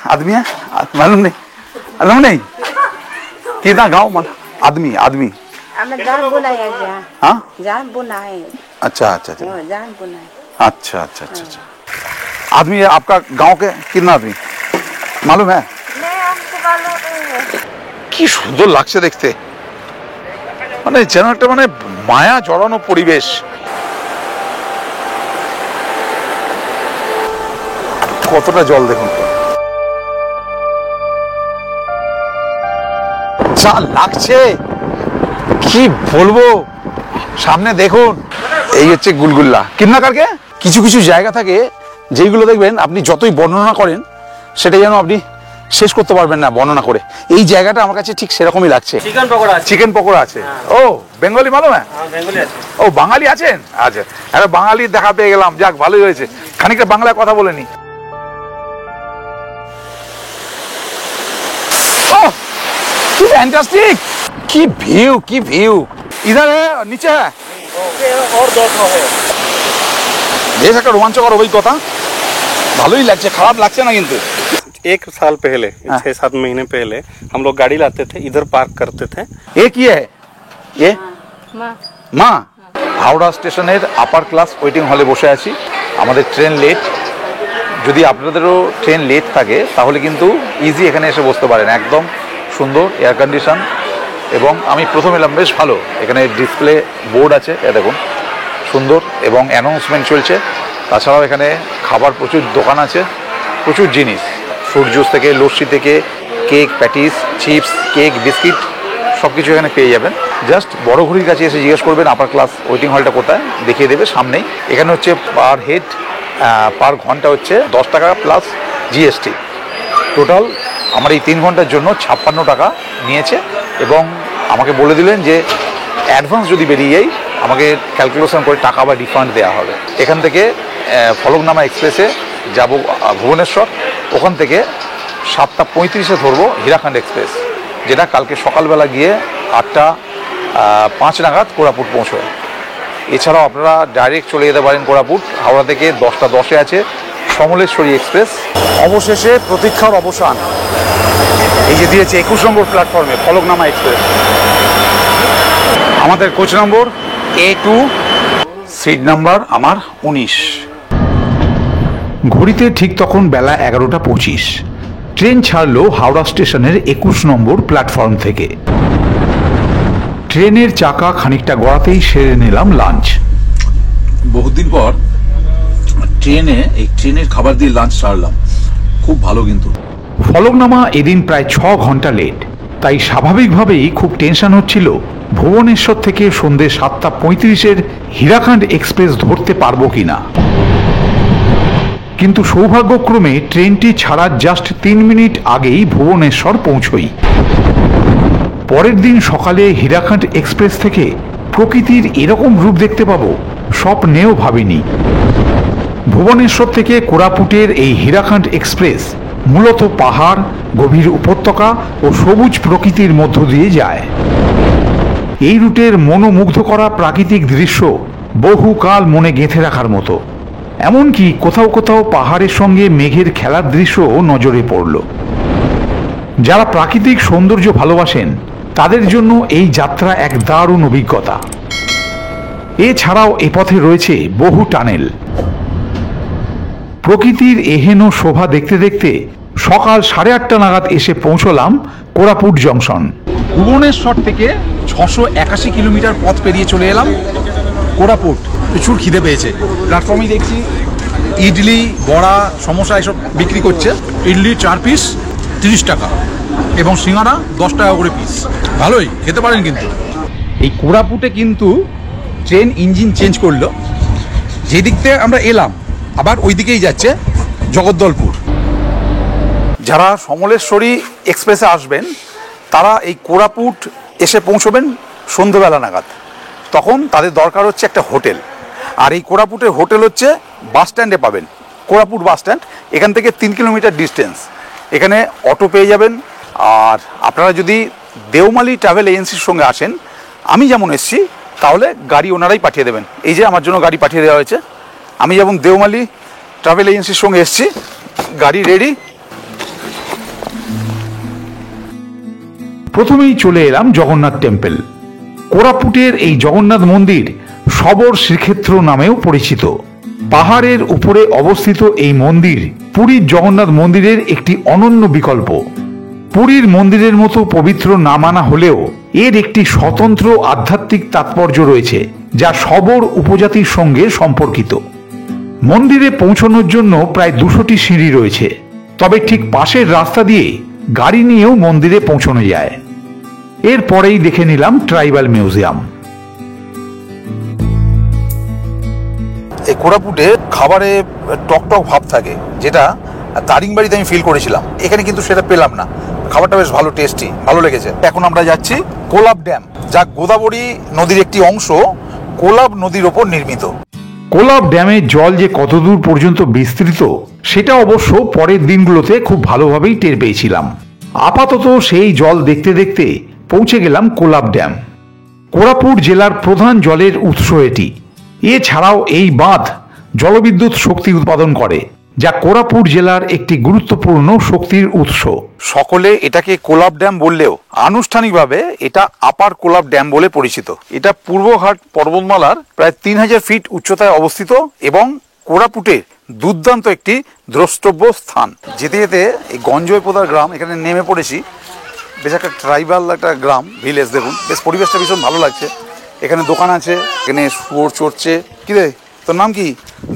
आदमी है? मालूम नहीं कितना गाँव मालूम? आदमी हाँ अच्छा आदमी है आपका गांव के कितना आदमी मालूम है? কি সুন্দর লাগছে দেখতে, মানে যেন একটা মানে মায়া জড়ানো পরিবেশ। কতটা জল দেখুন, যা লাগছে কি বলবো। সামনে দেখুন, এই হচ্ছে গুলগুল্লা। কিন্না কারকে কিছু কিছু জায়গা থাকে যেইগুলো দেখবেন আপনি যতই বর্ণনা করেন সেটা যেন আপনি শেষ করতে পারবেন না বর্ণনা করে। এই জায়গাটা আমার কাছে ঠিক সেরকমই লাগছে। চিকেন পকোড়া আছে। ও বেঙ্গলি মালুম হ্যাঁ? ও বাঙালি আছেন? আচ্ছা, একটা বাঙালি দেখা পেয়ে গেলাম, যাক ভালোই হয়েছে। খানিকটা বাংলায় কথা বলে নি। কি ফ্যান্টাস্টিক, কি ভিউ। इधर है नीचे है और বেশ একটা রোমাঞ্চকর অভিজ্ঞতা, ভালোই লাগছে, খারাপ লাগছে না কিন্তু। एक साल पहले 6-7 महीने पहले हम लोग गाड़ी लाते थे, इधर पार्क करते थे। एक ही है ये মা হাওড়া স্টেশনের আপার ক্লাস ওয়েটিং হলে বসে আছি। আমাদের ট্রেন লেট, যদি আপনাদেরও ট্রেন লেট থাকে তাহলে কিন্তু ইজি এখানে এসে বসতে পারেন। একদম সুন্দর এয়ার কন্ডিশন, এবং আমি প্রথম এলাম, বেশ ভালো। এখানে ডিসপ্লে বোর্ড আছে, এ দেখুন সুন্দর, এবং অ্যানাউন্সমেন্ট চলছে। তাছাড়াও এখানে খাবার প্রচুর দোকান আছে, প্রচুর জিনিস, ফ্রুট জুস থেকে লস্যি থেকে cake, patties, chips, cake, biscuit সব কিছু এখানে পেয়ে যাবেন। জাস্ট বড় ঘড়ির কাছে এসে জিজ্ঞেস করবেন আপার ক্লাস ওয়েটিং হলটা কোথায়, দেখিয়ে দেবে সামনেই। এখানে হচ্ছে পার হেড পার ঘন্টা হচ্ছে 10 টাকা প্লাস জিএসটি। টোটাল আমার এই 3 ঘন্টার জন্য 56 টাকা নিয়েছে, এবং আমাকে বলে দিলেন যে অ্যাডভান্স যদি বেরিয়ে যাই আমাকে ক্যালকুলেশন করে টাকা বা রিফান্ড দেওয়া হবে। এখান থেকে ফলকনামা এক্সপ্রেসে যাব ভুবনেশ্বর, ওখান থেকে 7:35-এ ধরবো হীরাখণ্ড এক্সপ্রেস, যেটা কালকে সকালবেলা গিয়ে 8:05 নাগাদ কোরাপুট পৌঁছয়। এছাড়াও আপনারা ডাইরেক্ট চলে যেতে পারেন কোরাপুট। হাওড়া থেকে 10:10-এ আছে সমলেশ্বরী এক্সপ্রেস। অবশেষে প্রতীক্ষার অবসান, এই যে দিয়েছে 21 নম্বর প্ল্যাটফর্মে ফলকনামা এক্সপ্রেস। আমাদের কোচ নম্বর A2, সিট নাম্বার আমার 19। ঘড়িতে ঠিক তখন বেলা 11:25। ট্রেন ছাড়লো হাওড়া স্টেশনের 21 নম্বর প্ল্যাটফর্ম থেকে। ট্রেনের চাকা খানিকটা গড়াতেই সেরে নিলাম লাঞ্চ। বহুদিন পর ট্রেনের খাবার দিয়ে লাঞ্চ সারলাম, খুব ভালো। কিন্তু ফলকনামা এদিন প্রায় 6 ঘন্টা লেট, তাই স্বাভাবিকভাবেই খুব টেনশন হচ্ছিল ভুবনেশ্বর থেকে সন্ধ্যে 7:35-এর হীরাখণ্ড এক্সপ্রেস ধরতে পারবো কিনা। কিন্তু সৌভাগ্যক্রমে ট্রেনটি ছাড়ার জাস্ট 3 মিনিট আগেই ভুবনেশ্বর পৌঁছই। পরের দিন সকালে হীরাখণ্ড এক্সপ্রেস থেকে প্রকৃতির এরকম রূপ দেখতে পাবো স্বপ্নেও ভাবিনি। ভুবনেশ্বর থেকে কোরাপুটের এই হীরাখণ্ড এক্সপ্রেস মূলত পাহাড়, গভীর উপত্যকা ও সবুজ প্রকৃতির মধ্য দিয়ে যায়। এই রুটের মনোমুগ্ধ করা প্রাকৃতিক দৃশ্য বহুকাল মনে গেঁথে রাখার মতো। এমনকি কোথাও কোথাও পাহাড়ের সঙ্গে মেঘের খেলার দৃশ্যও নজরে পড়ল। যারা প্রাকৃতিক সৌন্দর্য ভালোবাসেন তাদের জন্য এই যাত্রা এক দারুণ অভিজ্ঞতা। এছাড়াও এ পথে রয়েছে বহু টানেল। প্রকৃতির এহেন শোভা দেখতে দেখতে সকাল 8:30 নাগাদ এসে পৌঁছলাম কোরাপুট জংশন। ভুবনেশ্বর থেকে 681 কিলোমিটার পথ পেরিয়ে চলে এলাম কোরাপুট। প্রচুর খিদে পেয়েছে। প্ল্যাটফর্মে দেখছি ইডলি, বড়া, সমোসা এসব বিক্রি করছে। ইডলি 4 পিস 30 টাকা, এবং সিঙ্গারা 10 টাকা করে পিস। ভালোই খেতে পারেন। কিন্তু এই কোরাপুটে কিন্তু ট্রেন ইঞ্জিন চেঞ্জ করলো। যেদিক থেকে আমরা এলাম আবার ওই দিকেই যাচ্ছে জগদ্দলপুর। যারা সমলেশ্বরী এক্সপ্রেসে আসবেন তারা এই কোরাপুট এসে পৌঁছবেন সন্ধ্যেবেলা নাগাদ। তখন তাদের দরকার হচ্ছে একটা হোটেল, আর এই কোরাপুটের হোটেল হচ্ছে বাস স্ট্যান্ডে পাবেন, কোরাপুট বাস স্ট্যান্ড। এখান থেকে 3 কিলোমিটার ডিস্টেন্স। এখানে অটো পেয়ে যাবেন। আর আপনারা যদি দেওমালি ট্রাভেল এজেন্সির সঙ্গে আসেন, আমি যেমন এসছি, তাহলে গাড়ি ওনারাই পাঠিয়ে দেবেন। এই যে আমার জন্য গাড়ি পাঠিয়ে দেওয়া হয়েছে। আমি যেমন দেওমালি ট্রাভেল এজেন্সির সঙ্গে এসছি, গাড়ি রেডি, প্রথমেই চলে এলাম জগন্নাথ টেম্পল। কোরাপুটের এই জগন্নাথ মন্দির শবর শ্রীক্ষেত্র নামেও পরিচিত। পাহাড়ের উপরে অবস্থিত এই মন্দির পুরীর জগন্নাথ মন্দিরের একটি অনন্য বিকল্প। পুরীর মন্দিরের মতো পবিত্র না মানা হলেও এর একটি স্বতন্ত্র আধ্যাত্মিক তাৎপর্য রয়েছে, যা শবর উপজাতির সঙ্গে সম্পর্কিত। মন্দিরে পৌঁছানোর জন্য প্রায় 200টি সিঁড়ি রয়েছে, তবে ঠিক পাশের রাস্তা দিয়ে গাড়ি নিয়েও মন্দিরে পৌঁছানো যায়। এরপরেই দেখে নিলাম ট্রাইবাল মিউজিয়াম। এই কোরাপুটে খাবারে টকটক ভাব থাকে, যেটা দারিংবাড়িতে আমি ফিল করেছিলাম। এখানে কিন্তু সেটা পেলাম না। খাবারটা বেশ ভালো, টেস্টি, ভালো লেগেছে। এখন আমরা যাচ্ছি কোলাব ড্যাম, যা গোদাবরী নদীর একটি অংশ কোলাব নদীর ওপর নির্মিত। কোলাব ড্যামের জল যে কতদূর পর্যন্ত বিস্তৃত সেটা অবশ্য পরের দিনগুলোতে খুব ভালোভাবেই টের পেয়েছিলাম। আপাতত সেই জল দেখতে দেখতে পৌঁছে গেলাম কোলাব ড্যাম। কোরাপুট জেলার প্রধান জলের উৎস এটি। এছাড়াও এই বাঁধ জলবিদ্যুৎ শক্তি উৎপাদন করে, যা কোরাপুট জেলার একটি গুরুত্বপূর্ণ শক্তির উৎস। সকলে এটাকে কোলাব ড্যাম বললেও আনুষ্ঠানিকভাবে এটা আপার কোলাব ড্যাম বলে পরিচিত। এটা পূর্বঘাট পর্বতমালার প্রায় 3000 ফিট উচ্চতায় অবস্থিত এবং কোরাপুটের দুর্দান্ত একটি দ্রষ্টব্য স্থান। যেতে যেতে এই গঞ্জয়পোদার গ্রাম এখানে নেমে পড়েছি। বেশ একটা ট্রাইবাল একটা গ্রাম, ভিলেজ। দেখুন, বেশ পরিবেশটা ভীষণ ভালো লাগছে। এখানে দোকান আছে, এখানে শুয়োর চড়ছে। কিরে, তোর নাম কি?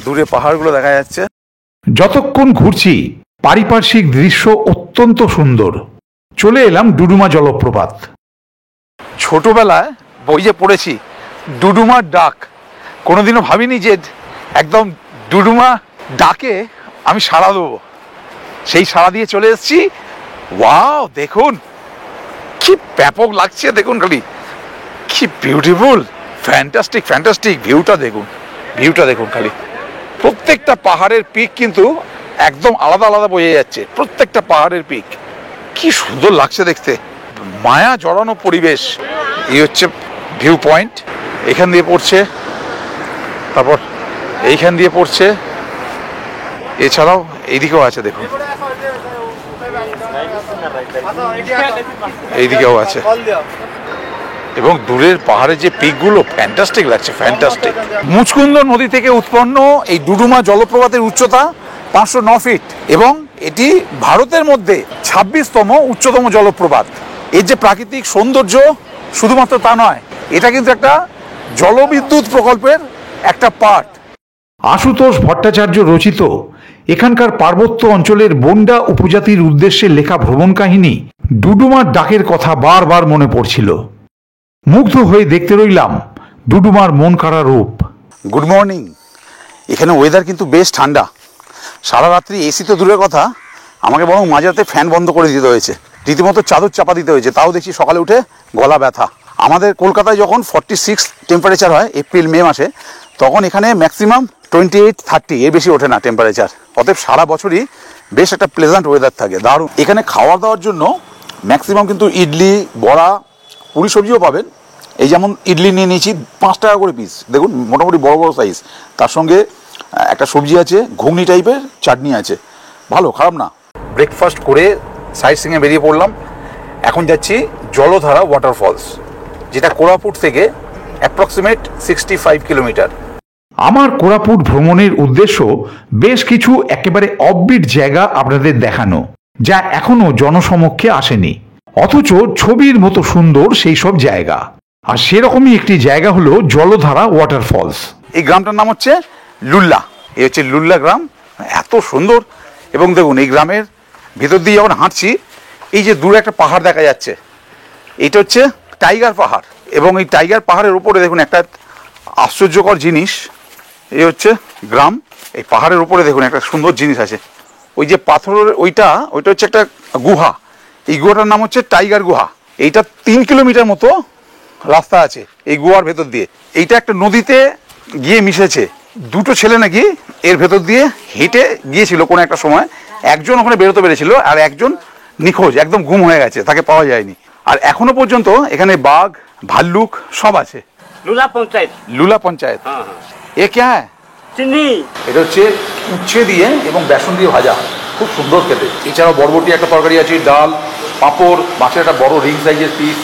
দূরে পাহাড়গুলো দেখা যাচ্ছে। যতক্ষণ ঘুরছি পারিপার্শ্বিক দৃশ্য অত্যন্ত সুন্দর। চলে এলাম ডুডুমা জলপ্রপাত। ছোটবেলায় বইয়ে পড়েছি ডুডুমার ডাক। কোনোদিনও ভাবিনি যে একদম ডুডুমা ডাকে আমি সাড়া দেবো। সেই সাড়া দিয়ে চলে এসেছি। ওয়াও, দেখুন কি ব্যাপক লাগছে। দেখুন খালি কি বিউটিফুল, ফ্যান্টাস্টিক ফ্যান্টাস্টিক ভিউটা দেখুন, ভিউটা দেখুন খালি। প্রত্যেকটা পাহাড়ের পিক কিন্তু একদম আলাদা আলাদা বোঝা যাচ্ছে। প্রত্যেকটা পাহাড়ের পিক কি সুন্দর লাগছে দেখতে, মায়া জড়ানো পরিবেশ। এই হচ্ছে ভিউ পয়েন্ট, এখান দিয়ে পড়ছে, তারপর এইখান দিয়ে পড়ছে, এছাড়াও এইদিকেও আছে। দেখুন এইদিকেও আছে, এবং দূরের পাহাড়ের যে পিকগুলো ফ্যান্টাস্টিক লাগছে, ফ্যান্টাস্টিক। মুচকুন্দ নদী থেকে উৎপন্ন এই ডুডুমা জলপ্রপাতের উচ্চতা 509 ফিট এবং এটি ভারতের মধ্যে 26তম উচ্চতম জলপ্রপাত। এর যে প্রাকৃতিক সৌন্দর্য শুধুমাত্র তা নয়, এটা কিন্তু একটা জলবিদ্যুৎ প্রকল্পের একটা পার্ট। আশুতোষ ভট্টাচার্য রচিত এখানকার পার্বত্য অঞ্চলের বন্ডা উপজাতির উদ্দেশ্যে লেখা ভ্রমণ কাহিনী ডুডুমার ডাকের কথা বারবার মনে পড়ছিল। মুগ্ধ হয়ে দেখতে রইলাম ডুডুমার মন কাড়া রূপ। Good morning. এখানে ওয়েদার কিন্তু বেশ ঠান্ডা। সারা রাত্রি এসি তো দূরের কথা, আমাকে বরং মাঝরাতে ফ্যান বন্ধ করে দিতে হয়েছে, রীতিমতো চাদর চাপা দিতে হয়েছে। তাও দেখছি সকালে উঠে গলা ব্যথা। আমাদের কলকাতায় যখন 46 টেম্পারেচার হয় এপ্রিল মে মাসে, তখন এখানে ম্যাক্সিমাম 28-30, এর বেশি ওঠে না টেম্পারেচার। অতএব সারা বছরই বেশ একটা প্লেজেন্ট ওয়েদার থাকে, দারুণ। এখানে খাওয়া দাওয়ার জন্য ম্যাক্সিমাম কিন্তু ইডলি, বড়া, পুরি সবজিও পাবেন। এই যেমন ইডলি নিয়ে নিয়েছি 5 টাকা করে পিস, দেখুন মোটামুটি বড় বড় সাইজ। তার সঙ্গে একটা সবজি আছে, ঘুগনি টাইপের চাটনি আছে, ভালো, খারাপ না। ব্রেকফাস্ট করে সাইড সিংয়ে বেরিয়ে পড়লাম। এখন যাচ্ছি জলধারা ওয়াটারফলস, যেটা কোরাপুট থেকে অ্যাপ্রক্সিমেট 65 কিলোমিটার। আমার কোরাপুট ভ্রমণের উদ্দেশ্য বেশ কিছু একেবারে অফবিট জায়গা আপনাদের দেখানো, যা এখনো জনসমক্ষে আসেনি, অথচ ছবির মতো সুন্দর সেই সব জায়গা। আর সেরকমই একটি জায়গা হলো জলধারা ওয়াটারফলস। এই গ্রামটার নাম হচ্ছে লুল্লা। এই হচ্ছে লুল্লা গ্রাম, এত সুন্দর। এবং দেখুন এই গ্রামের ভিতর দিয়ে যখন হাঁটছি, এই যে দূরে একটা পাহাড় দেখা যাচ্ছে, এইটা হচ্ছে টাইগার পাহাড়। এবং এই টাইগার পাহাড়ের উপরে দেখুন একটা আশ্চর্যকর জিনিস। এই হচ্ছে গ্রাম, এই পাহাড়ের উপরে দেখুন একটা সুন্দর জিনিস আছে। ওই যে পাথরের ওইটা হচ্ছে একটা গুহা। এই গুহাটার নাম হচ্ছে টাইগার গুহা। এইটা 3 কিলোমিটার মতো রাস্তা আছে এই গুহার ভেতর দিয়ে। এইটা একটা নদীতে গিয়ে মিশেছে। দুটো ছেলে নাকি এর ভেতর দিয়ে হেঁটে গিয়েছিল কোনো একটা সময়। একজন ওখানে বেরোতে পেরেছিল, আর একজন নিখোঁজ, একদম গুম হয়ে গেছে, তাকে পাওয়া যায়নি। আর এখনো পর্যন্ত এখানে বাঘ, ভাল্লুক সব আছে। लूला पंचायत। লুলা পঞ্চায়েত। हाँ हाँ। এ কে হ্যাঁ? चिन्नी। এটা হচ্ছে উচ্ছে দিয়ে এবং বেসন দিয়ে ভাজা, খুব সুন্দর খেতে। এছাড়াও বরবটি একটা তরকারি আছে, ডাল, পাঁপড়, মাছের একটা বড় রিং সাইজের পিস।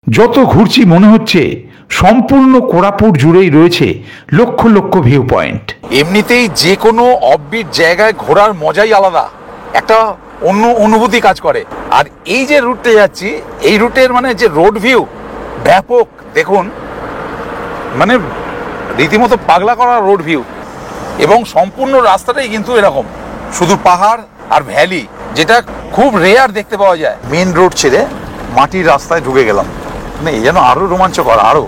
যত ঘুরছি মনে হচ্ছে সম্পূর্ণ কোরাপুট জুড়েই রয়েছে লক্ষ লক্ষ ভিউ পয়েন্ট। এমনিতেই যে কোনো অফবিট জায়গায় ঘোরার মজাই আলাদা, একটা অন্য অনুভূতি কাজ করে। আর এই যে রুটে যাচ্ছি, এই রুটের মানে যে রোড ভিউ ব্যাপক, দেখুন মানে রীতিমতো পাগলা করা রোড ভিউ। এবং সম্পূর্ণ রাস্তাটাই কিন্তু এরকম, শুধু পাহাড় আর ভ্যালি, যেটা খুব রেয়ার দেখতে পাওয়া যায়। মেন রোড ছেড়ে মাটির রাস্তায় ঢুকে গেলাম, মানে এই যেন আরো রোমাঞ্চকর, আরো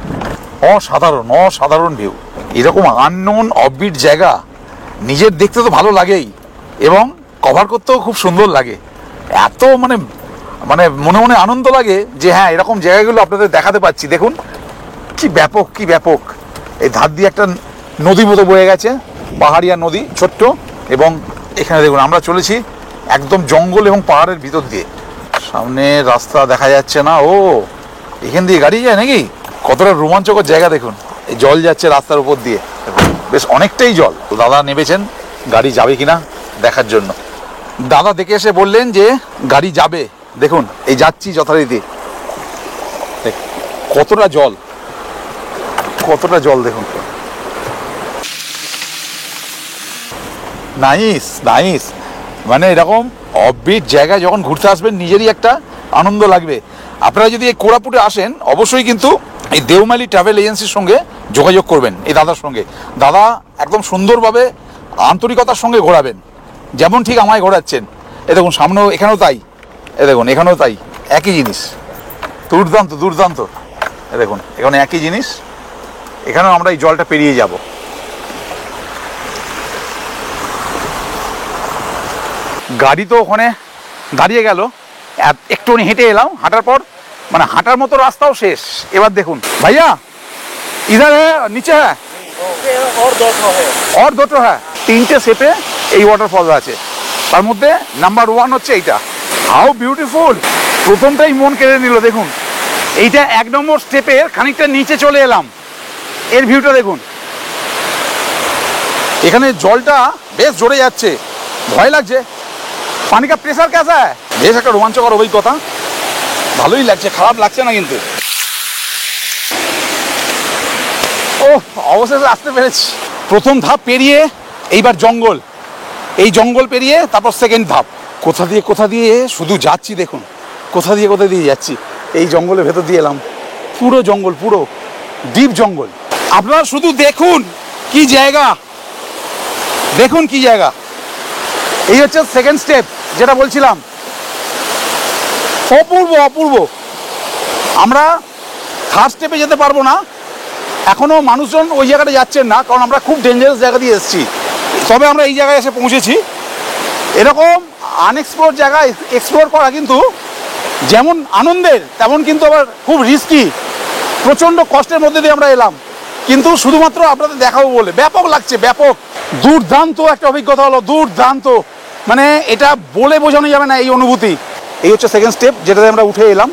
অসাধারণ ভিউ। এরকম আননোন অফবিট জায়গা নিজের দেখতে তো ভালো লাগেই, এবং কভার করতেও খুব সুন্দর লাগে। এত মানে মানে মনে মনে আনন্দ লাগে যে হ্যাঁ, এরকম জায়গাগুলো আপনাদের দেখাতে পাচ্ছি। দেখুন কি ব্যাপক। এই ধার দিয়ে একটা নদী মতো বয়ে গেছে, পাহাড়িয়া নদী ছোট্ট। এবং এখানে দেখুন আমরা চলেছি একদম জঙ্গল এবং পাহাড়ের ভিতর দিয়ে। সামনে রাস্তা দেখা যাচ্ছে না, ও এখান দিয়ে গাড়ি যায় নাকি? কতটা রোমাঞ্চকর জায়গা দেখুন। এই জল যাচ্ছে রাস্তার উপর দিয়ে, বেশ অনেকটাই জল। তো দাদা নেমেছেন গাড়ি যাবে কিনা দেখার জন্য। দাদা দেখে এসে বললেন যে গাড়ি যাবে। দেখুন এই যাচ্ছি যথারীতি, কতটা জল দেখুন। নাইস, মানে এরকম অফবিট জায়গায় যখন ঘুরতে আসবেন নিজেরই একটা আনন্দ লাগবে। আপনারা যদি এই কোরাপুটে আসেন অবশ্যই কিন্তু এই দেওমালি ট্রাভেল এজেন্সির সঙ্গে যোগাযোগ করবেন, এই দাদার সঙ্গে। দাদা একদম সুন্দরভাবে আন্তরিকতার সঙ্গে ঘোরাবেন, যেমন ঠিক আমায় ঘোরাচ্ছেন। এ দেখুন সামনেও, এখানেও তাই, এ দেখুন এখানেও তাই, একই জিনিস। দুর্দান্ত। এ দেখুন এখানে একই জিনিস, এখানেও আমরা এই জলটা পেরিয়ে যাব। গাড়ি তো ওখানে দাঁড়িয়ে গেল, একটুখানি হেঁটে এলাম, হাঁটার পর মানে হাঁটার মতো রাস্তাও শেষ। এবার দেখুন ভাইয়া, ইধার নিচে হ্যাঁ और दो হ্যাঁ, তিনটে সেপে এই ওয়াটারফল আছে, তার মধ্যে নাম্বার 1 হচ্ছে এইটা। How beautiful! প্রথমটাই মন কেড়ে নিল। দেখুন এইটা 1 নম্বর স্টেপের খানিকটা নিচে চলে এলাম, এর ভিউটা দেখুন। এখানে জলটা বেশ জোরে যাচ্ছে, ভয় লাগছে। পানি কা প্রেসার কেসা হ্যায়? বেশ একটা রোমাঞ্চকর অভিজ্ঞতা, ভালোই লাগছে, খারাপ লাগছে না কিন্তু। ও অবশেষে আসতে পেরেছি। প্রথম ধাপ পেরিয়ে এইবার জঙ্গল, এই জঙ্গল পেরিয়ে তারপর সেকেন্ড ধাপ। কোথা দিয়ে শুধু যাচ্ছি, দেখুন কোথা দিয়ে যাচ্ছি। এই জঙ্গলের ভেতর দিয়ে এলাম, পুরো জঙ্গল, পুরো ডিপ জঙ্গল। আপনারা শুধু দেখুন কি জায়গা, দেখুন কি জায়গা। এই হচ্ছে সেকেন্ড স্টেপ, যেটা বলছিলাম, অপূর্ব। আমরা থার্ড স্টেপে যেতে পারবো না, এখনো মানুষজন ওই জায়গাটা যাচ্ছেন না, কারণ আমরা খুব ডেঞ্জারাস জায়গা দিয়ে এসেছি। তবে আমরা এই জায়গায় এসে পৌঁছেছি। এরকম আনএক্সপ্লোর জায়গা এক্সপ্লোর করা কিন্তু যেমন আনন্দের, তেমন কিন্তু আবার খুব রিস্কি। প্রচণ্ড কষ্টের মধ্যে দিয়ে আমরা এলাম, কিন্তু শুধুমাত্র আপনাদের দেখাবো বলে। ব্যাপক লাগছে, ব্যাপক দুর্দান্ত একটা অভিজ্ঞতা হলো, দুর্দান্ত। মানে এটা বলে বোঝানো যাবে না এই অনুভূতি। এই হচ্ছে সেকেন্ড স্টেপ, যেটাতে আমরা উঠে এলাম।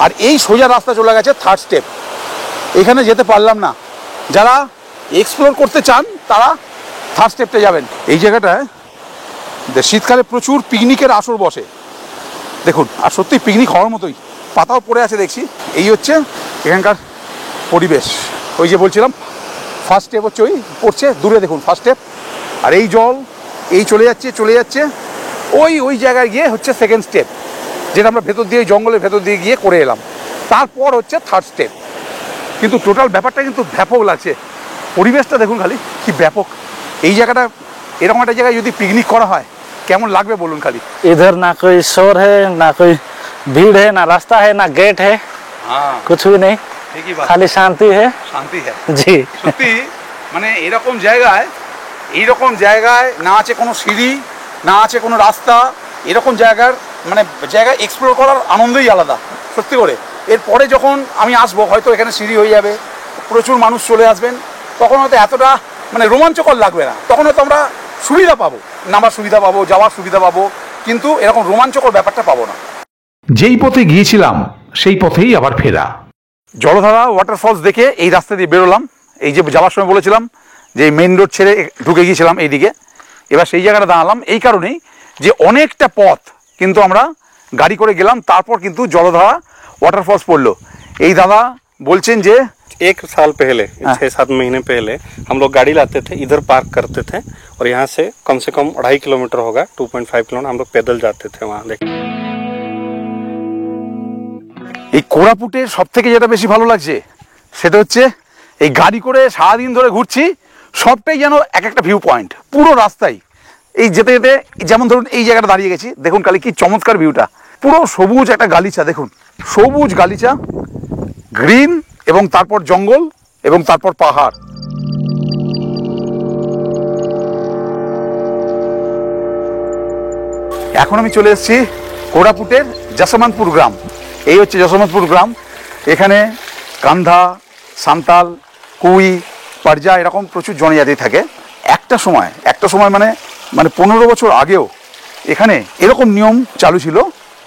আর এই সোজা রাস্তা চলে গেছে থার্ড স্টেপ। এখানে যেতে পারলাম না, যারা এক্সপ্লোর করতে চান তারা থার্ড স্টেপে যাবেন। এই জায়গাটায় শীতকালে প্রচুর পিকনিকের আসর বসে, দেখুন। আর সত্যি পিকনিক হওয়ার মতোই, পাতাও পড়ে আছে দেখছি। এই হচ্ছে এখানকার পরিবেশ। ওই যে বলছিলাম ফার্স্ট স্টেপ হচ্ছে ওই পড়ছে দূরে, দেখুন ফার্স্ট স্টেপ। আর এই জল এই চলে যাচ্ছে ওই জায়গায় গিয়ে হচ্ছে সেকেন্ড স্টেপ, যেটা আমরা ভেতর দিয়ে, জঙ্গলের ভেতর দিয়ে গিয়ে করে এলাম। তারপর হচ্ছে থার্ড স্টেপ। কিন্তু টোটাল ব্যাপারটা কিন্তু ব্যাপক লাগছে। পরিবেশটা দেখুন খালি কি ব্যাপক। এই জায়গাটা, এরকম একটা জায়গায় যদি পিকনিক করা হয় কেমন লাগবে বলুন খালি। इधर ना कोई शोर है, ना कोई भीड़ है, ना रास्ता है, ना गेट है, कुछ भी नहीं, खाली शांति है। जी সত্যি মানে এরকম জায়গায় না আছে কোনো সিঁড়ি, না আছে কোনো রাস্তা। এরকম জায়গা এক্সপ্লোর করার আনন্দই আলাদা সত্যি করে। এরপরে যখন আমি আসবো হয়তো এখানে সিঁড়ি হয়ে যাবে, প্রচুর মানুষ চলে আসবেন, তখন হয়তো এতটা মানে রোমাঞ্চকর লাগবে না। তখন হয়তো আমরা সুবিধা পাবো, নামার সুবিধা পাবো, যাওয়ার সুবিধা পাবো, কিন্তু এরকম রোমাঞ্চকর ব্যাপারটা পাবো না। যেই পথে গিয়েছিলাম সেই পথেই আবার ফেরা। জলধারা ওয়াটারফলস দেখে এই রাস্তা দিয়ে বেরোলাম। এই যে যাওয়ার সময় বলেছিলাম যে মেন রোড ছেড়ে ঢুকে গিয়েছিলাম এইদিকে, এবার সেই জায়গাটা দাঁড়ালাম এই কারণেই যে অনেকটা পথ কিন্তু আমরা গাড়ি করে গেলাম, তারপর কিন্তু জলধারা ওয়াটারফলস পড়লো। এই দাদা বলছেন যে 1 साल पहले 6-7 महीने पहले हम लोग गाड़ी लाते थे, इधर पार्क करते थे और यहाँ से कम 2.5 किलोमीटर होगा, 2.5 किलोमीटर हम लोग पैदल जाते थे वहाँ देख। এই কোরাপুটের সব থেকে যেটা বেশি ভালো লাগছে সেটা হচ্ছে এই গাড়ি করে সারাদিন ধরে ঘুরছি, সবটাই যেন এক একটা ভিউ পয়েন্ট পুরো রাস্তায়। এই যেতে যেতে যেমন ধরুন এই জায়গাটা দাঁড়িয়ে গেছি, দেখুন খালি কি চমৎকার ভিউটা, পুরো সবুজ একটা গালিচা, দেখুন সবুজ গালিচা, গ্রিন, এবং তারপর জঙ্গল এবং তারপর পাহাড়। এখন আমি চলে এসেছি কোরাপুটের যশোমন্তপুর গ্রাম। এই হচ্ছে যশোমন্তপুর গ্রাম। এখানে কান্ধা, সান্তাল, কুই, পারজা এরকম প্রচুর জনজাতি থাকে। একটা সময় মানে 15 বছর আগেও এখানে এরকম নিয়ম চালু ছিল,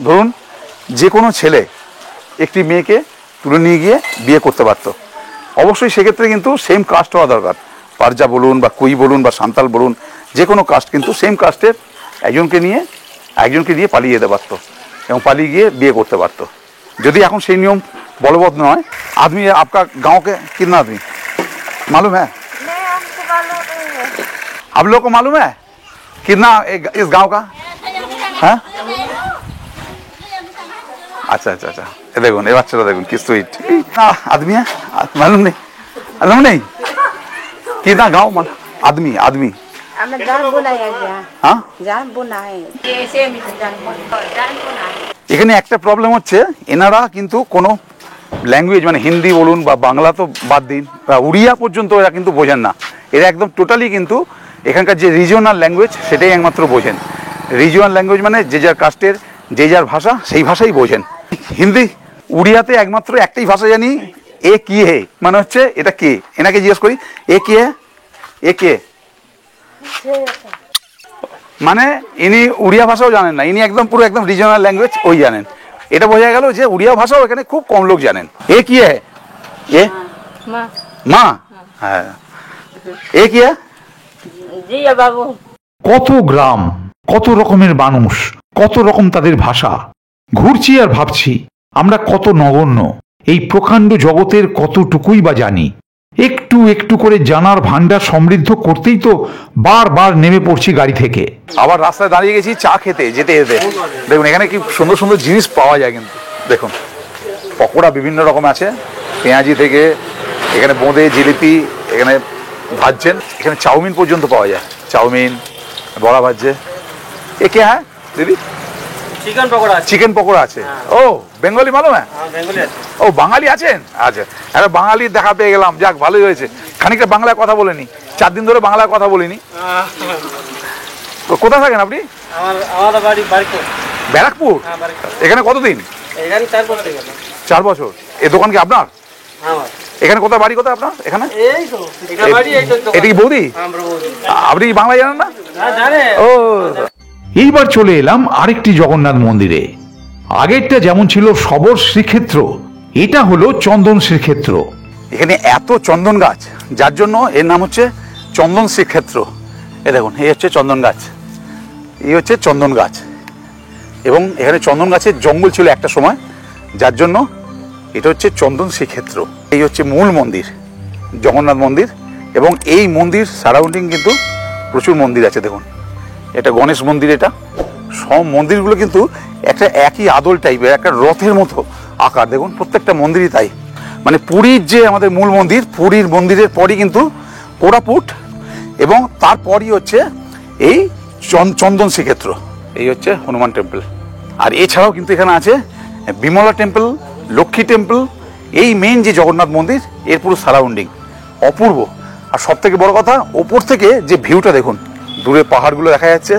ধরুন যে কোনো ছেলে একটি মেয়েকে তুলে নিয়ে গিয়ে বিয়ে করতে পারতো। অবশ্যই সেক্ষেত্রে কিন্তু সেম কাস্ট হওয়া দরকার, পারজা বলুন বা কুই বলুন বা সান্তাল বলুন, যে কোনো কাস্ট কিন্তু সেম কাস্টের একজনকে দিয়ে পালিয়ে যেতে পারতো এবং পালিয়ে গিয়ে বিয়ে করতে পারতো। যদি এখন সেই নিয়ম বলবৎ নয়। आदमी आपका गांव के कितना आदमी मालूम है? नहीं, हमको मालूम नहीं है। आप लोग को मालूम है कितना इस गांव का है? अच्छा अच्छा अच्छा, ये देखो ये बच्चा देखो किस स्वीट आदमी है, मालूम नहीं कितना गांव आदमी हमें जान बुना है क्या? हाँ जान बुना है। ऐसे में जान बुना है। এখানে একটা প্রবলেম হচ্ছে, এনারা কিন্তু কোনো ল্যাঙ্গুয়েজ মানে হিন্দি বলুন বা বাংলা তো বাদ দিন, বা উড়িয়া পর্যন্ত এরা কিন্তু বোঝেন না। এরা একদম টোটালি কিন্তু এখানকার যে রিজিওনাল ল্যাঙ্গুয়েজ সেটাই একমাত্র বোঝেন। রিজিওনাল ল্যাঙ্গুয়েজ মানে যে যার কাস্টের যে যার ভাষা, সেই ভাষাই বোঝেন। হিন্দি, উড়িয়াতে একমাত্র একটাই ভাষা জানি, এ কি হে, মানে হচ্ছে এটা কে। এনাকে জিজ্ঞেস করি এ কে, এ কে, মানে ইনি উড়িয়া ভাষাও জানেন না, ইনি একদম পুরো একদম রিজিওনাল ল্যাঙ্গুয়েজ ওই জানেন। এটা বোঝা গেল যে উড়িয়া ভাষাও এখানে খুব কম লোক জানেন। এ কি হ্যাঁ, এ মা, হ্যাঁ এ কি হ্যাঁ जी बाबू। কত গ্রাম, কত রকমের মানুষ, কত রকম তাদের ভাষা। ঘুরছি আর ভাবছি আমরা কত নগণ্য, এই প্রকাণ্ড জগতের কতটুকুই বা জানি। একটু একটু করে জানার ভান্ডার সমৃদ্ধ করতেই তো বারবার নেমে পড়ছি গাড়ি থেকে। আবার রাস্তায় দাঁড়িয়ে গেছি চা খেতে যেতে যেতে। দেখুন এখানে কি সুন্দর সুন্দর জিনিস পাওয়া যায়, কিন্তু দেখুন পকোড়া বিভিন্ন রকম আছে, পেঁয়াজি থেকে এখানে বোঁদে, জিলিপি এখানে ভাজছেন, এখানে চাউমিন পর্যন্ত পাওয়া যায়, চাউমিন বড়া ভাজছে। এ কে হ্যাঁ দিদি? চিকেন পকোড়া আছে। ও বেঙ্গলি মালুম হ্যাঁ? ও বাঙালি আছেন, আচ্ছা। আরে বাঙালির দেখা পেয়ে গেলাম, যাক ভালোই হয়েছে। খানিকটা বাংলায় কথা বলেনি, 4 দিন ধরে বাংলায় কথা বলিনি। কোথায় থাকেন আপনি? ব্যারাকপুর। এখানে কতদিন? 4 বছর। এই দোকান কি আপনার? এখানে কোথায় বাড়ি, কোথায় আপনার? এখানে এটা কি বৌদি? আপনি কি বাংলা জানেন না? ও এইবার চলে এলাম আরেকটি জগন্নাথ মন্দিরে। আগেরটা যেমন ছিল শবর শ্রীক্ষেত্র, এটা হলো চন্দন শ্রীক্ষেত্র। এখানে এত চন্দন গাছ, যার জন্য এর নাম হচ্ছে চন্দন শ্রীক্ষেত্র। এ দেখুন এই হচ্ছে চন্দন গাছ, এই হচ্ছে চন্দন গাছ, এবং এখানে চন্দন গাছের জঙ্গল ছিল একটা সময়, যার জন্য এটা হচ্ছে চন্দন শ্রীক্ষেত্র। এই হচ্ছে মূল মন্দির, জগন্নাথ মন্দির, এবং এই মন্দির সারাউন্ডিং কিন্তু প্রচুর মন্দির আছে। দেখুন এটা গণেশ মন্দির, এটা সব মন্দিরগুলো কিন্তু একটা একই আদল টাইপের, একটা রথের মতো আকার। দেখুন প্রত্যেকটা মন্দিরই তাই। মানে পুরীর যে আমাদের মূল মন্দির, পুরীর মন্দিরের পরই কিন্তু কোরাপুট, এবং তারপরই হচ্ছে এই চন্দন শ্রীক্ষেত্র। এই হচ্ছে হনুমান টেম্পল। আর এছাড়াও কিন্তু এখানে আছে বিমলা টেম্পল, লক্ষ্মী টেম্পল। এই মেন যে জগন্নাথ মন্দির, এর পুরো সারাউন্ডিং অপূর্ব। আর সব থেকে বড় কথা, ওপর থেকে যে ভিউটা দেখুন, দূরে পাহাড়গুলো দেখা যাচ্ছে,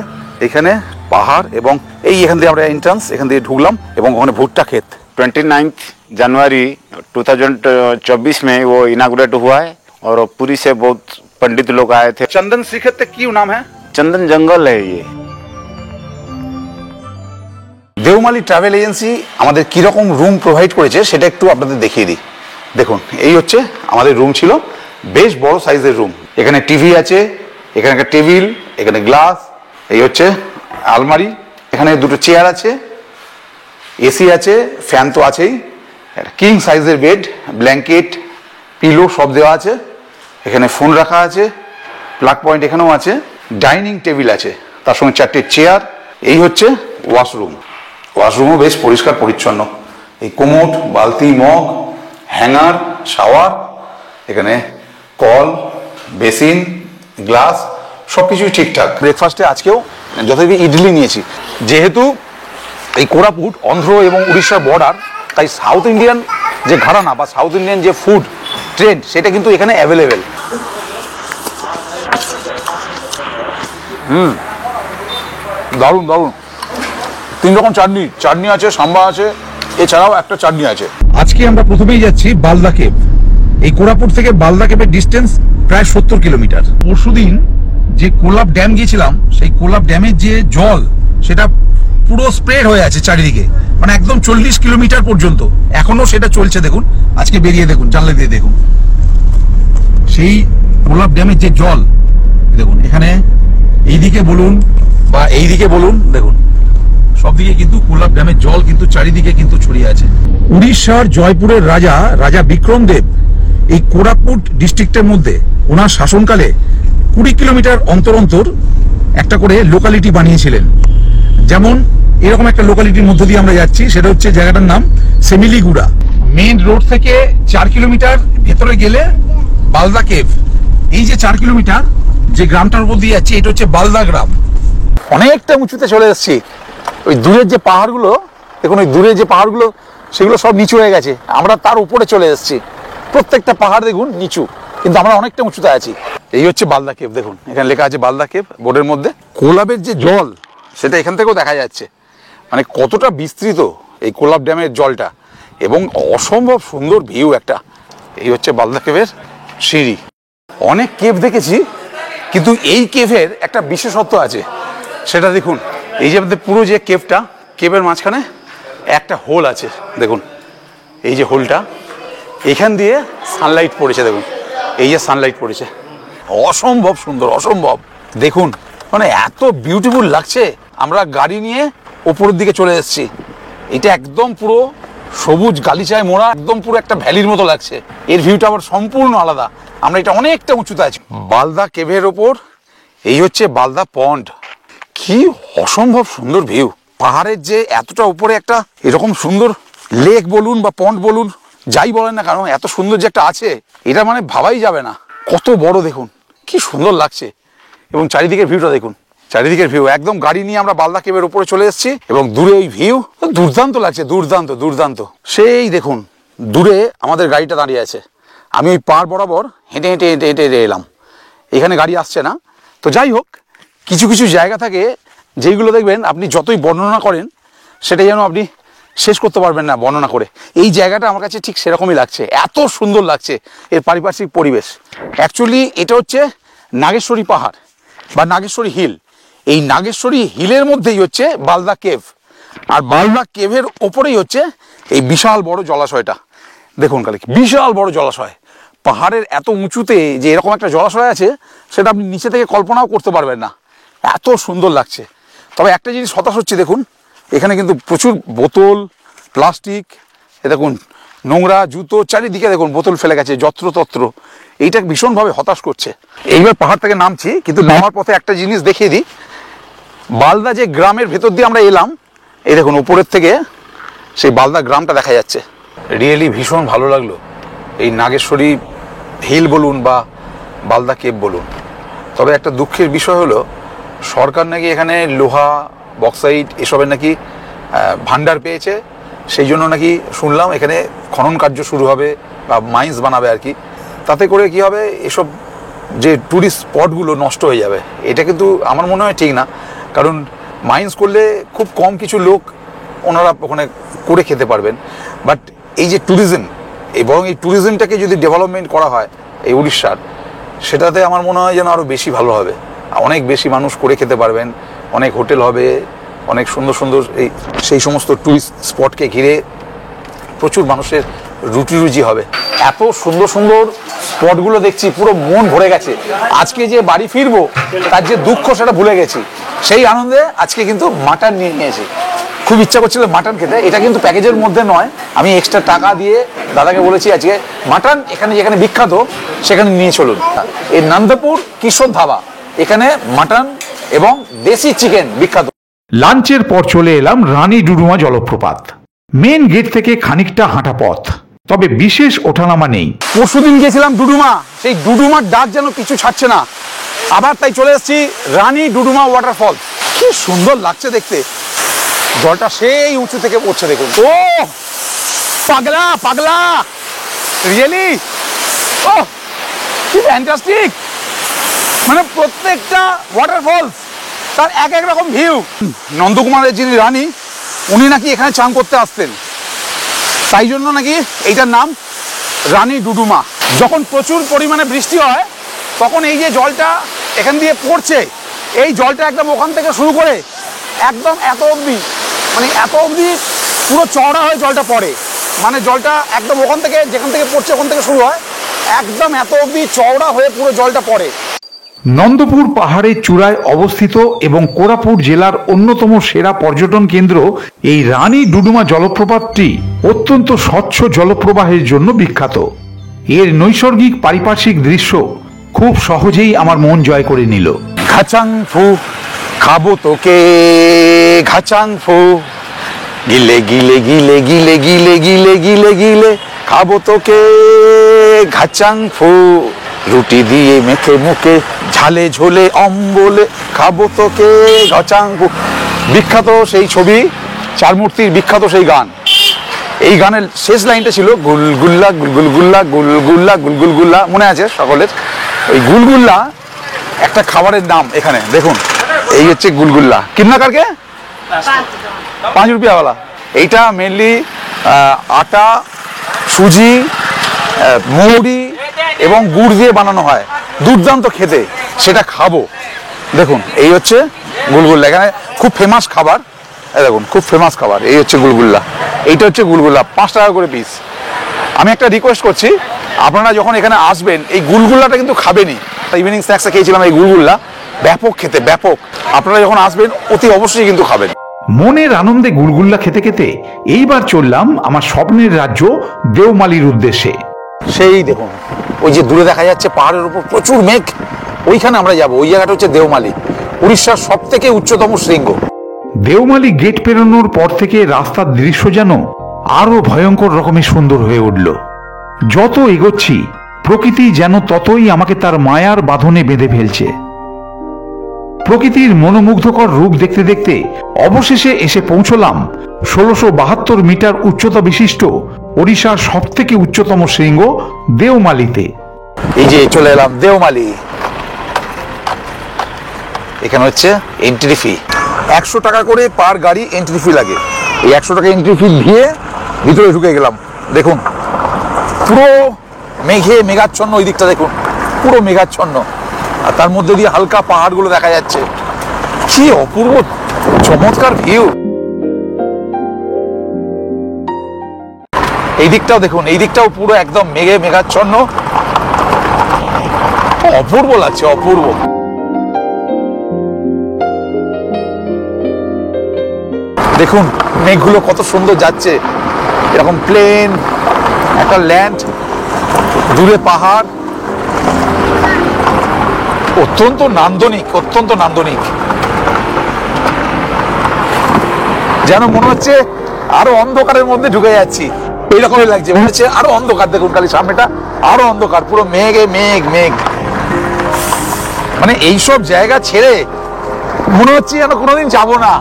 এখানে পাহাড়, এবং এই এখান দিয়ে আমরা এন্ট্রান্স, এখান দিয়ে ঢুকলাম, এবং ওখানে ভুট্টা ক্ষেত। 29 जनवरी 2024 में वो इनागुरेट हुआ है और पुरी से बहुत पंडित लोग आए थे। चंदन श्रीक्षेत्र क्यों नाम है? चंदन जंगल है ये। দেওমালি ট্রাভেল এজেন্সি আমাদের কীরকম রুম প্রোভাইড করেছে সেটা একটু আপনাদের দেখিয়ে দিই। দেখুন এই হচ্ছে আমাদের রুম ছিল, বেশ বড় সাইজের রুম। এখানে টিভি আছে, এখানে একটা টেবিল, এখানে গ্লাস, এই হচ্ছে আলমারি, এখানে দুটো চেয়ার আছে, এসি আছে, ফ্যান তো আছেই, একটা কিং সাইজের বেড, ব্ল্যাঙ্কেট, পিলো সব দেওয়া আছে। এখানে ফোন রাখা আছে, প্লাগ পয়েন্ট এখানেও আছে, ডাইনিং টেবিল আছে, তার সঙ্গে 4টে চেয়ার। এই হচ্ছে ওয়াশরুম। ওয়াশরুমও বেশ পরিষ্কার পরিচ্ছন্ন। এই কোমোড, বালতি, মগ, হ্যাঙ্গার, শাওয়ার, এখানে কল, বেসিন, গ্লাস সব কিছুই ঠিকঠাক। ব্রেকফাস্টে আজকেও যথারীতি ইডলি নিয়েছি। যেহেতু এই কোরাপুট অন্ধ্র এবং উড়িষ্যার বর্ডার, তাই সাউথ ইন্ডিয়ান যে ঘরানা বা সাউথ ইন্ডিয়ান যে ফুড ট্রেন্ড সেটা কিন্তু এখানে অ্যাভেলেবেল। দারুণ দারুণ। 3 রকম চাটনি আছে, সাম্বা আছে, এছাড়াও একটা চাটনি আছে। আজকে আমরা প্রথমেই যাচ্ছি বালদা কেভ। এই কোরাপুট থেকে বালদা কেভের ডিস্টেন্স প্রায় 70 কিলোমিটার। পরশুদিন যে কোলাব ড্যাম গিয়েছিলাম, সেই কোলাব ড্যামের যে জল সেটা পুরো স্প্রেড হয়ে আছে চারিদিকে, মানে একদম 40 কিলোমিটার পর্যন্ত এখনো সেটা চলছে। দেখুন আজকে বেরিয়ে দেখুন, জানলা দিয়ে দেখুন সেই কোলাব ড্যামের যে জল। দেখুন এখানে এইদিকে বলুন বা এইদিকে বলুন, দেখুন সব দিকে কিন্তু কোলাব ড্যামের জল কিন্তু চারিদিকে কিন্তু ছড়িয়ে আছে। উড়িষ্যার জয়পুরের রাজা বিক্রমদেব এই কোরাপুট ডিস্ট্রিক্টের মধ্যে ওনার শাসনকালে 20 কিলোমিটার অন্তর অন্তর একটা করে লোকালিটি বানিয়েছিলেন। যেমন এরকম একটা লোকালিটির মধ্য দিয়ে আমরা যাচ্ছি, সেটা হচ্ছে জায়গাটার নাম সেমিলিগুড়া। মেইন রোড থেকে 4 কিলোমিটার ভেতরে গেলে বালদা কেভ। এই যে 4 কিলোমিটার যে গ্রামটার উপর দিয়ে যাচ্ছে, এটা হচ্ছে বালদা গ্রাম। অনেকটা উঁচুতে চলে এসেছি। ওই দূরের যে পাহাড়গুলো দেখুন, ওই দূরের যে পাহাড়গুলো সেগুলো সব নিচু হয়ে গেছে, আমরা তার উপরে চলে এসেছি। প্রত্যেকটা পাহাড় দেখুন নিচু, কিন্তু আমরা অনেকটা উঁচুতে আছি। এই হচ্ছে বালদা কেভ। দেখুন এখানে লেখা আছে বালদা কেভ বোর্ডের মধ্যে। কোলাবের যে জল সেটা এখান থেকেও দেখা যাচ্ছে, মানে কতটা বিস্তৃত এই কোলাব ড্যামের জলটা, এবং অসম্ভব সুন্দর ভিউ একটা। এই হচ্ছে বালদা কেভের সিঁড়ি। অনেক কেভ দেখেছি, কিন্তু এই কেভের একটা বিশেষত্ব আছে, সেটা দেখুন। এই যে আমাদের পুরো যে কেভটা, কেভের মাঝখানে একটা হোল আছে। দেখুন এই যে হোলটা, এখান দিয়ে সানলাইট পড়েছে। দেখুন এই যে সানলাইট পড়েছে, অসম্ভব সুন্দর, অসম্ভব। দেখুন মানে এত বিউটিফুল লাগছে। আমরা গাড়ি নিয়ে ওপরের দিকে চলে এসেছি। এটা একদম পুরো সবুজ গালিচায় মোড়া, একদম পুরো একটা ভ্যালির মতো লাগছে। এর ভিউটা আবার সম্পূর্ণ আলাদা। আমরা এটা অনেকটা উঁচুতে আছি বালদা কেভের ওপর। এই হচ্ছে বালদা পন্ড। কি অসম্ভব সুন্দর ভিউ। পাহাড়ের যে এতটা উপরে একটা এরকম সুন্দর লেক বলুন বা পন্ড বলুন, যাই বলেন না কেন, এত সুন্দর যে একটা আছে, এটা মানে ভাবাই যাবে না। কত বড় দেখুন, কি সুন্দর লাগছে। এবং চারিদিকের ভিউটা দেখুন, চারিদিকের ভিউ একদম। গাড়ি নিয়ে আমরা বালদা কেভের উপরে চলে এসেছি, এবং দূরে ওই ভিউ দুর্দান্ত লাগছে, দুর্দান্ত দুর্দান্ত। সেই দেখুন দূরে আমাদের গাড়িটা দাঁড়িয়ে আছে। আমি ওই পাড় বরাবর হেঁটে হেঁটে হেঁটে হেঁটে হেঁটে এলাম। এখানে গাড়ি আসছে না। তো যাই হোক, কিছু কিছু জায়গা থাকে যেইগুলো দেখবেন আপনি যতই বর্ণনা করেন সেটা যেন আপনি শেষ করতে পারবেন না বর্ণনা করে। এই জায়গাটা আমার কাছে ঠিক সেরকমই লাগছে, এত সুন্দর লাগছে এর পারিপার্শ্বিক পরিবেশ। অ্যাকচুয়ালি এটা হচ্ছে নাগেশ্বরী পাহাড় বা নাগেশ্বরী হিল। এই নাগেশ্বরী হিলের মধ্যেই হচ্ছে বালদা কেভ, আর বালদা কেভের ওপরেই হচ্ছে এই বিশাল বড় জলাশয়টা। দেখুন কালে বিশাল বড় জলাশয়। পাহাড়ের এত উঁচুতে যে এরকম একটা জলাশয় আছে, সেটা আপনি নিচে থেকে কল্পনাও করতে পারবেন না, এত সুন্দর লাগছে। তবে একটা জিনিস হতাশ হচ্ছে, দেখুন এখানে কিন্তু প্রচুর বোতল, প্লাস্টিক, এ দেখুন নোংরা জুতো, চারিদিকে দেখুন বোতল ফেলে গেছে যত্রতত্র। এইটা ভীষণভাবে হতাশ করছে। এইবার পাহাড় থেকে নামছি, কিন্তু নামার পথে একটা জিনিস দেখিয়ে দিই। বালদা যে গ্রামের ভেতর দিয়ে আমরা এলাম, এই দেখুন উপরের থেকে সেই বালদা গ্রামটা দেখা যাচ্ছে। রিয়েলি ভীষণ ভালো লাগলো। এই নাগেশ্বরী হিল বলুন বা বালদা কেভ বলুন। তবে একটা দুঃখের বিষয় হলো, সরকার নাকি এখানে লোহা, বক্সাইট এসবের নাকি ভান্ডার পেয়েছে। সেই জন্য নাকি শুনলাম এখানে খনন কার্য শুরু হবে বা মাইন্স বানাবে আর কি। তাতে করে কি হবে, এসব যে ট্যুরিস্ট স্পটগুলো নষ্ট হয়ে যাবে। এটা কিন্তু আমার মনে হয় ঠিক না, কারণ মাইন্স করলে খুব কম কিছু লোক ওনারা ওখানে করে খেতে পারবেন। বাট এই যে ট্যুরিজম, বরং এই ট্যুরিজমটাকে যদি ডেভেলপমেন্ট করা হয় এই উড়িষ্যার, সেটাতে আমার মনে হয় যেন আরও বেশি ভালো হবে। অনেক বেশি মানুষ করে খেতে পারবেন, অনেক হোটেল হবে, অনেক সুন্দর সুন্দর সেই সমস্ত ট্যুরিস্ট স্পটকে ঘিরে প্রচুর মানুষের রুটি রুজি হবে। এত সুন্দর সুন্দর স্পটগুলো দেখছি, পুরো মন ভরে গেছে। আজকে যে বাড়ি ফিরবো তার যে দুঃখ সেটা ভুলে গেছি। সেই আনন্দে আজকে কিন্তু মাটন নিয়ে নিয়েছি। খুব ইচ্ছা করছিল মাটন খেতে। এটা কিন্তু প্যাকেজের মধ্যে নয়, আমি এক্সট্রা টাকা দিয়ে দাদাকে বলেছি আজকে মাটন এখানে যেখানে বিখ্যাত সেখানে নিয়ে চলুন। এই নন্দপুর কিশোর ধাবা, এখানে মাটন এবং দেশি চিকেন বিখ্যাত। লাঞ্চের পর চলে এলাম রানী ডুডুমা জলপ্রপাত। মেন গেট থেকে খানিকটা হাঁটা পথ, তবে বিশেষ ওঠানামা নেই। পরশুদিন গিয়েছিলাম ডুডুমা, সেই ডুডুমার ডাক যেন কিছু ছাড়ছে না। আবার তাই চলে এসেছি রানী ডুডুমা ওয়াটারফল। কি সুন্দর লাগছে দেখতে, জলটা সেই উঁচু থেকে পড়ছে দেখুন। ও পাগলা পাগলা, রিয়েলি ও কি ফ্যান্টাস্টিক। মানে প্রত্যেকটা ওয়াটারফল তার এক এক রকম ভিউ। নন্দকুমারের যিনি রানী, উনি নাকি এখানে চান করতে আসতেন, তাই জন্য নাকি এইটার নাম রানী ডুডুমা। যখন প্রচুর পরিমাণে বৃষ্টি হয় তখন এই যে জলটা এখান দিয়ে পড়ছে, এই জলটা একদম ওখান থেকে শুরু করে একদম এত অবধি, মানে এত অবধি পুরো চওড়া হয়ে জলটা পড়ে। মানে জলটা একদম ওখান থেকে যেখান থেকে পড়ছে ওখান থেকে শুরু হয়, একদম এত অবধি চওড়া হয়ে পুরো জলটা পড়ে। নন্দপুর পাহাড়ের চূড়ায় অবস্থিত এবং কোরাপুট জেলার অন্যতম সেরা পর্যটন কেন্দ্র এই রানী ডুডুমা জলপ্রপাতটি অত্যন্ত স্বচ্ছ জলপ্রবাহের জন্য বিখ্যাত। এর নৈসর্গিক পারিপার্শ্বিক দৃশ্য খুব সহজেই আমার মন জয় করে নিল। ঘাচাং ফু খাবো তোকে, ঘাচাং ফু গিলে গিলে গিলে গিলে গিলে গিলে গিলে গিলে খাবো তোকে, ঘাচাং ফু রুটি দিয়ে মেখে মুখে ঝালে ঝোলে অম্বলে খাবো তোকে, ঘাচাং ফু। বিখ্যাত সেই ছবি চার মূর্তির বিখ্যাত সেই গান। এই গানের শেষ লাইনটা ছিল গুলগুল্লা গুলগুল্লা গুলগুল্লা গুলগুল্লা, মনে আছে সকলের? ওই গুলগুল্লা একটা খাবারের নাম। এখানে দেখুন, এই হচ্ছে গুলগুল্লা। কিतना करके 5 रुपया वाला। এইটা মেনলি আটা, সুজি, মৌরি এবং গুড় দিয়ে বানানো হয়, দুর্দান্ত খেতে। সেটা খাবো। দেখুন এই হচ্ছে গুলগুল্লা, এখানে খুব ফেমাস খাবার। এই দেখুন খুব ফেমাস খাবার, এই হচ্ছে গুলগুল্লা। এইটা হচ্ছে গুলগুল্লা, 5 টাকা করে পিস। আমি একটা রিকোয়েস্ট করছি, আপনারা যখন এখানে আসবেন এই গুলগুল্লাটা কিন্তু খাবেনই। ইভিনিং স্ন্যাক্সে খেয়েছিলাম এই গুলগুল্লা, ব্যাপক খেতে, ব্যাপক। আপনারা যখন আসবেন অতি অবশ্যই কিন্তু খাবেন। মনের আনন্দে গুলগুল্লা খেতে খেতে এইবার চললাম আমার স্বপ্নের রাজ্য দেওমালির উদ্দেশ্যে। সেই দেখুন ওই যে দূরে দেখা যাচ্ছে পাহাড়ের উপর প্রচুর মেঘ, ওইখানে আমরা যাব। ওই জায়গাটা হচ্ছে দেওমালি, উড়িষ্যার সব থেকে উচ্চতম শৃঙ্গ। দেওমালি গেট পেরোনোর পর থেকে রাস্তার দৃশ্য যেন আরো ভয়ঙ্কর রকমের সুন্দর হয়ে উঠল। যত এগোচ্ছি প্রকৃতি যেন ততই আমাকে তার মায়ার বাঁধনে বেঁধে ফেলছে। প্রকৃতির মনোমুগ্ধকর রূপ দেখতে দেখতে অবশেষে এসে পৌঁছলাম 1672 মিটার উচ্চতা বিশিষ্ট ওড়িশার সব থেকে উচ্চতম শৃঙ্গ দেওমালিতে। এই যে চলে এলাম দেওমালি। এখানে হচ্ছে এন্ট্রি ফি 100 টাকা করে পার গাড়ি এন্ট্রি ফি লাগে। এই 100 টাকা এন্ট্রি ফি দিয়ে ভিতরে ঢুকে গেলাম। দেখুন পুরো মেঘে মেঘাচ্ছন্ন, ওই দিকটা দেখুন পুরো মেঘাচ্ছন্ন, আর তার মধ্যে দিয়ে হালকা পাহাড়গুলো দেখা যাচ্ছে। কি অপূর্ব চমৎকার ভিউ। এই দিকটাও দেখুন, এই দিকটাও পুরো একদম মেঘে মেঘাচ্ছন্ন, অপূর্ব লাগছে, অপূর্ব। দেখুন মেঘগুলো কত সুন্দর যাচ্ছে, এরকম প্লেন একটা ল্যান্ড, দূরে পাহাড়, অত্যন্ত নান্দনিক, অত্যন্ত নান্দনিক। যেন মনে হচ্ছে আরো অন্ধকারের মধ্যে ঢুকে যাচ্ছি, এইরকমই লাগছে। মনে হচ্ছে আরো অন্ধকার, দেখুন খালি সামনেটা আরো অন্ধকার, পুরো মেঘে মেঘ মেঘ। মানে এইসব জায়গা ছেড়ে মনে হচ্ছে যেন কোনোদিন যাবো না,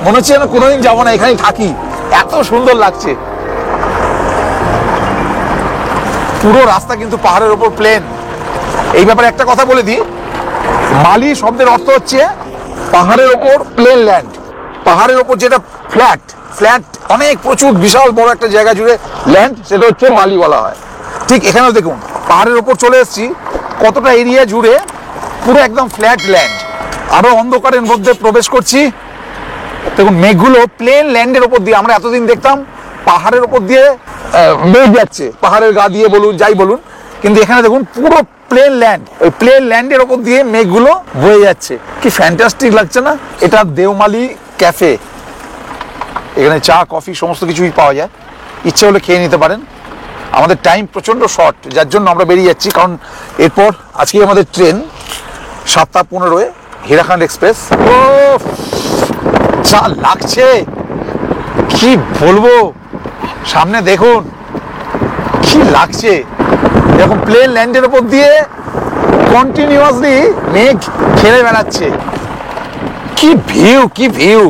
মনে হচ্ছে যেন কোনোদিন যাবো না, এখানেই থাকি, এত সুন্দর লাগছে। পুরো রাস্তা কিন্তু পাহাড়ের ওপর প্লেন। এই ব্যাপারে একটা কথা বলে দিই, মালি শব্দের অর্থ হচ্ছে পাহাড়ের ওপর প্লেন ল্যান্ড। পাহাড়ের ওপর যেটা ফ্ল্যাট, ফ্ল্যাট অনেক প্রচুর বিশাল বড় একটা জায়গা জুড়ে ল্যান্ড, সেটা হচ্ছে মালি বলা হয়। ঠিক এখানেও দেখুন পাহাড়ের ওপর চলে এসেছি, কতটা এরিয়া জুড়ে পুরো একদম ফ্ল্যাট ল্যান্ড। আরো অন্ধকারের মধ্যে প্রবেশ করছি। দেখুন মেঘগুলো প্লেন ল্যান্ডের ওপর দিয়ে, আমরা এতদিন দেখতাম পাহাড়ের ওপর দিয়ে মেঘ যাচ্ছে, পাহাড়ের গা দিয়ে বলুন যাই বলুন, কিন্তু এখানে দেখুন পুরো প্লেন ল্যান্ড, ওই প্লেন ল্যান্ডের ওপর দিয়ে মেঘগুলো বয়ে যাচ্ছে। কি ফ্যান্টাস্টিক লাগছে না? এটা দেওমালি ক্যাফে। এখানে চা কফি সমস্ত কিছুই পাওয়া যায়, ইচ্ছে হলে খেয়ে নিতে পারেন। আমাদের টাইম প্রচণ্ড শর্ট, যার জন্য আমরা বেরিয়ে যাচ্ছি, কারণ এরপর আজকে আমাদের ট্রেন 7:15 হীরাখণ্ড এক্সপ্রেস। ও যা লাগছে কি বলবো, সামনে দেখুন কি লাগছে, এরকম প্লেন ল্যান্ডের উপর দিয়ে কন্টিনিউয়াসলি মেঘ খেলে বেড়াচ্ছে। কি ভিউ, কি ভিউ,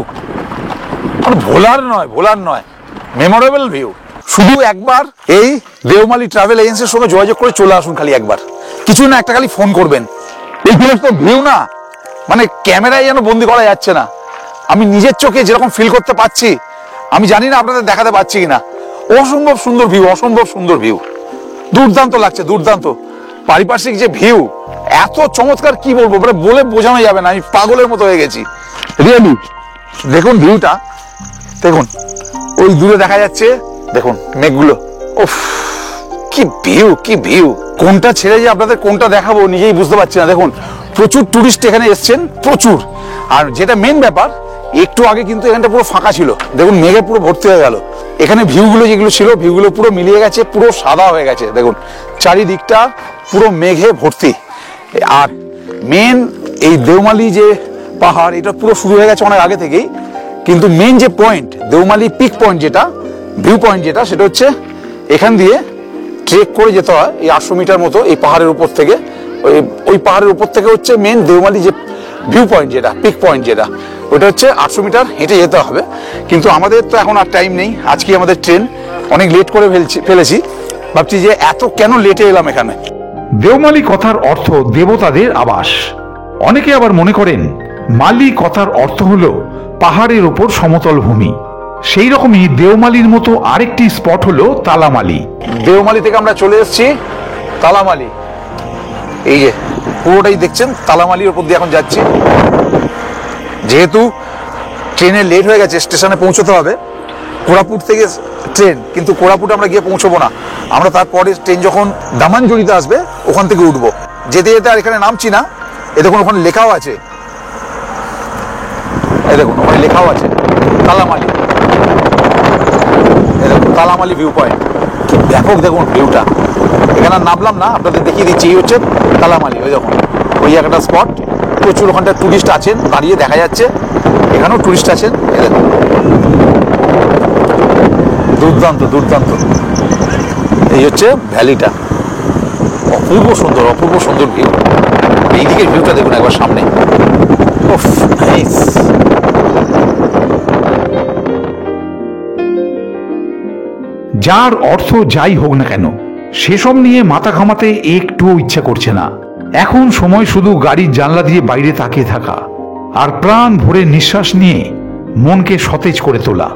ভোলার নয় মেমোরেবল ভিউ। শুধু একবার এই দেওমালি ট্রাভেল এজেন্সির সঙ্গে যোগাযোগ করে চলে আসুন, খালি একবার, কিছু না একটা খালি ফোন করবেন। এই তো ভিউ না, মানে ক্যামেরায় যেন বন্দি করা যাচ্ছে না। আমি নিজের চোখে যেরকম ফিল করতে পারছি, আমি জানি না আপনাদের দেখাতে পারছি কিনা। অসম্ভব সুন্দর ভিউ, অসম্ভব সুন্দর ভিউ, দুর্দান্ত লাগছে, দুর্দান্ত। পারিপার্শ্বিক যে ভিউ এত চমৎকার, কি বলবো, মানে বলে বোঝানো যাবে না, আমি পাগলের মতো হয়ে গেছি রিয়েলি। দেখুন ভিউটা, দেখুন ওই দূরে দেখা যাচ্ছে, দেখুন মেঘগুলো, উফ কি ভিউ, কি ভিউ। কোনটা ছেড়ে যে আপনাদের কোনটা দেখাবো নিজেই বুঝতে পারছি না। দেখুন প্রচুর টুরিস্ট এখানে এসছেন, প্রচুর। আর যেটা মেন ব্যাপার, একটু আগে কিন্তু এখানটা পুরো ফাঁকা ছিল, দেখুন মেঘে পুরো ভর্তি হয়ে গেল। এখানে ভিউগুলো যেগুলো ছিল, ভিউগুলো পুরো মিলিয়ে গেছে, পুরো সাদা হয়ে গেছে। দেখুন চারিদিকটা পুরো মেঘে ভর্তি। আর মেন এই দেওমালি যে পাহাড়, এটা পুরো শুরু হয়ে গেছে অনেক আগে থেকেই, কিন্তু মেন যে পয়েন্ট দেওমালি পিক পয়েন্ট, যেটা ভিউ পয়েন্ট, যেটা সেটা হচ্ছে এখান দিয়ে ট্রেক করে যেতে হয় এই 800 মিটার মতো, এই পাহাড়ের উপর থেকে। ওই পাহাড়ের উপর থেকে হচ্ছে মেন দেওমালি যে ভিউ পয়েন্ট, যেটা পিক পয়েন্ট, যেটা ওটা হচ্ছে 800 মিটার হেঁটে যেতে হবে। কিন্তু আমাদের তো এখন আর টাইম নেই, আজকে আমাদের ট্রেন অনেক লেট করে ফেলেছি। ভাবছি যে এত কেন লেটে এলাম এখানে। দেওমালি কথার অর্থ দেবতাদের আবাস। অনেকে আবার মনে করেন মালি কথার অর্থ হলো পাহাড়ের ওপর সমতল ভূমি। সেই রকমই দেওমালির মতো আরেকটি স্পট হলো তালামালি। দেওমালি থেকে আমরা চলে এসেছি তালামালি, এই যে পুরোটাই দেখছেন তালামালির ওপর দিয়ে এখন যাচ্ছি। যেহেতু ট্রেনে লেট হয়ে গেছে, স্টেশনে পৌঁছতে হবে, কোরাপুট থেকে ট্রেন, কিন্তু কোরাপুট আমরা গিয়ে পৌঁছবো না, আমরা তারপরে ট্রেন যখন দামানজুড়িতে আসবে ওখান থেকে উঠবো। যেতে যেতে আর এখানে নামছি না, এ দেখুন ওখানে লেখাও আছে, এই দেখুন ওখানে লেখাও আছে তালামালি, এই দেখুন তালামালি ভিউ পয়েন্ট। কি ব্যাপক দেখুন ভিউটা, এখানে নামলাম না, আপনাদের দেখিয়ে দিচ্ছি। এই হচ্ছে তালামালি, ওই দেখুন ওই একটা স্পট, প্রচুর ওখানটা টুরিস্ট আছেন, দাঁড়িয়ে দেখা যাচ্ছে, এখানেও টুরিস্ট আছেন। এই দেখুন দুর্দান্ত, দুর্দান্ত। এই হচ্ছে ভ্যালিটা, অপূর্ব সুন্দর, অপূর্ব সুন্দর ভিউ। এই দিকের ভিউটা দেখুন একবার সামনে, উফ নাইস। যার অর্থ যাই হোক না কেন, সেসব নিয়ে মাথা ঘামাতে একটুও ইচ্ছা করছে না। এখন সময় শুধু গাড়ির জানলা দিয়ে বাইরে তাকিয়ে থাকা আর প্রাণ ভরে নিঃশ্বাস নিয়ে মনকে সতেজ করে তোলা।